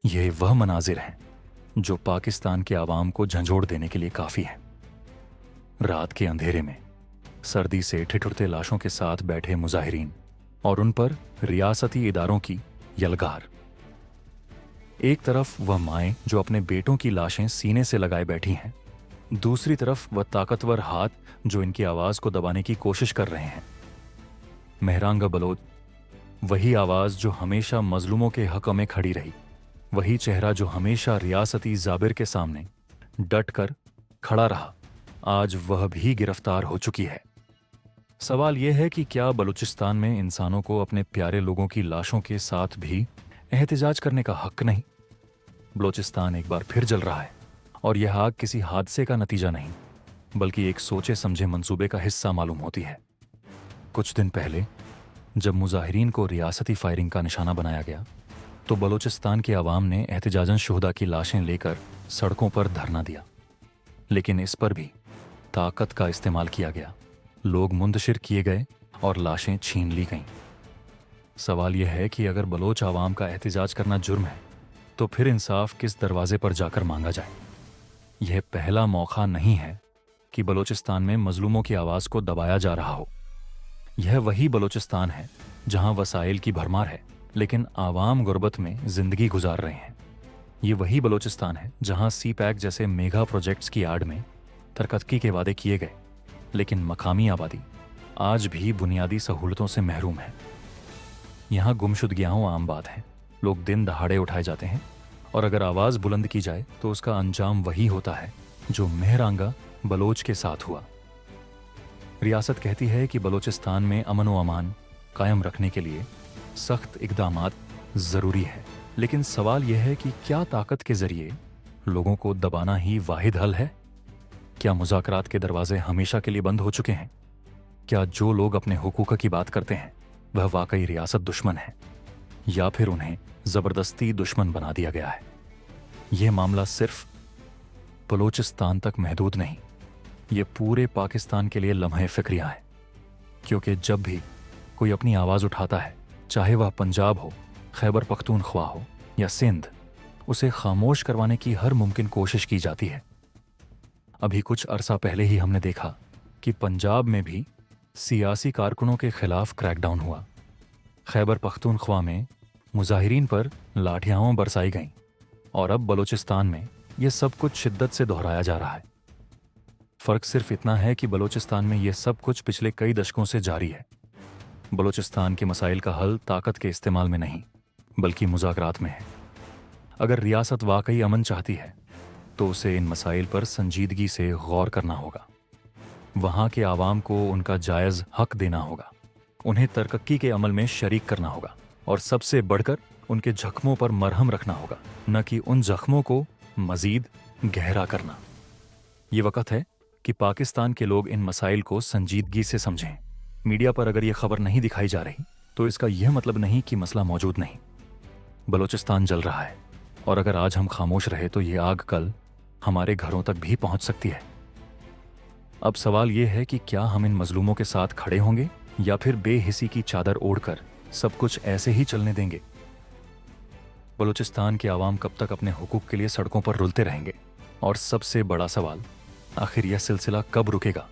ये वह मनाजिर हैं जो पाकिस्तान के आवाम को झंझोड़ देने के लिए काफ़ी हैं। रात के अंधेरे में सर्दी से ठिठुरते लाशों के साथ बैठे मुजाहिरीन और उन पर रियासती इदारों की यलगार। एक तरफ वह माएँ जो अपने बेटों की लाशें सीने से लगाए बैठी हैं, दूसरी तरफ वह ताकतवर हाथ जो इनकी आवाज़ को दबाने की कोशिश कर रहे हैं। मेहरांगा बलोच, वही आवाज़ जो हमेशा मजलूमों के हक़ में खड़ी रही, वही चेहरा जो हमेशा रियासती जाबिर के सामने डट कर खड़ा रहा, आज वह भी गिरफ्तार हो चुकी है। सवाल यह है कि क्या बलूचिस्तान में इंसानों को अपने प्यारे लोगों की लाशों के साथ भी एहतिजाज करने का हक नहीं? बलूचिस्तान एक बार फिर जल रहा है और यह आग किसी हादसे का नतीजा नहीं, बल्कि एक सोचे समझे मंसूबे का हिस्सा मालूम होती है। कुछ दिन पहले जब मुजाहिरीन को रियासती फायरिंग का निशाना बनाया गया तो बलूचिस्तान के अवाम ने एहतिजाजन शुहदा की लाशें लेकर सड़कों पर धरना दिया, लेकिन इस पर भी ताकत का इस्तेमाल किया गया। लोग मुंतशिर किए गए और लाशें छीन ली गईं। सवाल यह है कि अगर बलोच आवाम का एहतिजाज करना जुर्म है तो फिर इंसाफ किस दरवाजे पर जाकर मांगा जाए? यह पहला मौका नहीं है कि बलूचिस्तान में मजलूमों की आवाज़ को दबाया जा रहा हो। यह वही बलूचिस्तान है जहां वसाइल की भरमार है, लेकिन आवाम गुर्बत में जिंदगी गुजार रहे हैं। ये वही बलूचिस्तान है जहां सी पैक जैसे मेगा प्रोजेक्ट्स की आड़ में तरक्की के वादे किए गए, लेकिन मकामी आबादी आज भी बुनियादी सहूलतों से महरूम है। यहाँ गुमशुदगियाँ आम बात है। लोग दिन दहाड़े उठाए जाते हैं और अगर आवाज़ बुलंद की जाए तो उसका अंजाम वही होता है जो मेहरांगा बलोच के साथ हुआ। रियासत कहती है कि बलूचिस्तान में अमन व अमान कायम रखने के लिए सख्त इक़दामात ज़रूरी है, लेकिन सवाल यह है कि क्या ताकत के ज़रिए लोगों को दबाना ही वाहिद हल है? क्या मुज़ाकरात के दरवाजे हमेशा के लिए बंद हो चुके हैं? क्या जो लोग अपने हुकूक की बात करते हैं वह वाकई रियासत दुश्मन है, या फिर उन्हें ज़बरदस्ती दुश्मन बना दिया गया है? यह मामला सिर्फ बलूचिस्तान तक महदूद नहीं, ये पूरे पाकिस्तान के लिए लम्हे फ़िक्रिया है, क्योंकि जब भी कोई अपनी आवाज़ उठाता है, चाहे वह पंजाब हो, खैबर पख्तूनख्वा हो या सिंध, उसे खामोश करवाने की हर मुमकिन कोशिश की जाती है। अभी कुछ अरसा पहले ही हमने देखा कि पंजाब में भी सियासी कारकुनों के खिलाफ क्रैकडाउन हुआ। खैबर पख्तूनख्वा में मुजाहिरीन पर लाठियाँ बरसाई गईं और अब बलूचिस्तान में यह सब कुछ शिद्दत से दोहराया जा रहा है। फ़र्क सिर्फ इतना है कि बलूचिस्तान में यह सब कुछ पिछले कई दशकों से जारी है। बलूचिस्तान के मसाइल का हल ताकत के इस्तेमाल में नहीं, बल्कि मुज़ाकरात में है। अगर रियासत वाकई अमन चाहती है तो उसे इन मसाइल पर संजीदगी से गौर करना होगा। वहाँ के आवाम को उनका जायज़ हक देना होगा, उन्हें तरक्की के अमल में शरीक करना होगा और सबसे बढ़कर उनके जख्मों पर मरहम रखना होगा, न कि उन जख्मों को मज़ीद गहरा करना। ये वक्त है कि पाकिस्तान के लोग इन मसाइल को संजीदगी से समझें। मीडिया पर अगर ये खबर नहीं दिखाई जा रही तो इसका यह मतलब नहीं कि मसला मौजूद नहीं। बलूचिस्तान जल रहा है और अगर आज हम खामोश रहे तो ये आग कल हमारे घरों तक भी पहुंच सकती है। अब सवाल यह है कि क्या हम इन मजलूमों के साथ खड़े होंगे या फिर बेहिसी की चादर ओढ़कर सब कुछ ऐसे ही चलने देंगे? बलूचिस्तान के आवाम कब तक अपने हुकूक के लिए सड़कों पर रुलते रहेंगे? और सबसे बड़ा सवाल, आखिर यह सिलसिला कब रुकेगा?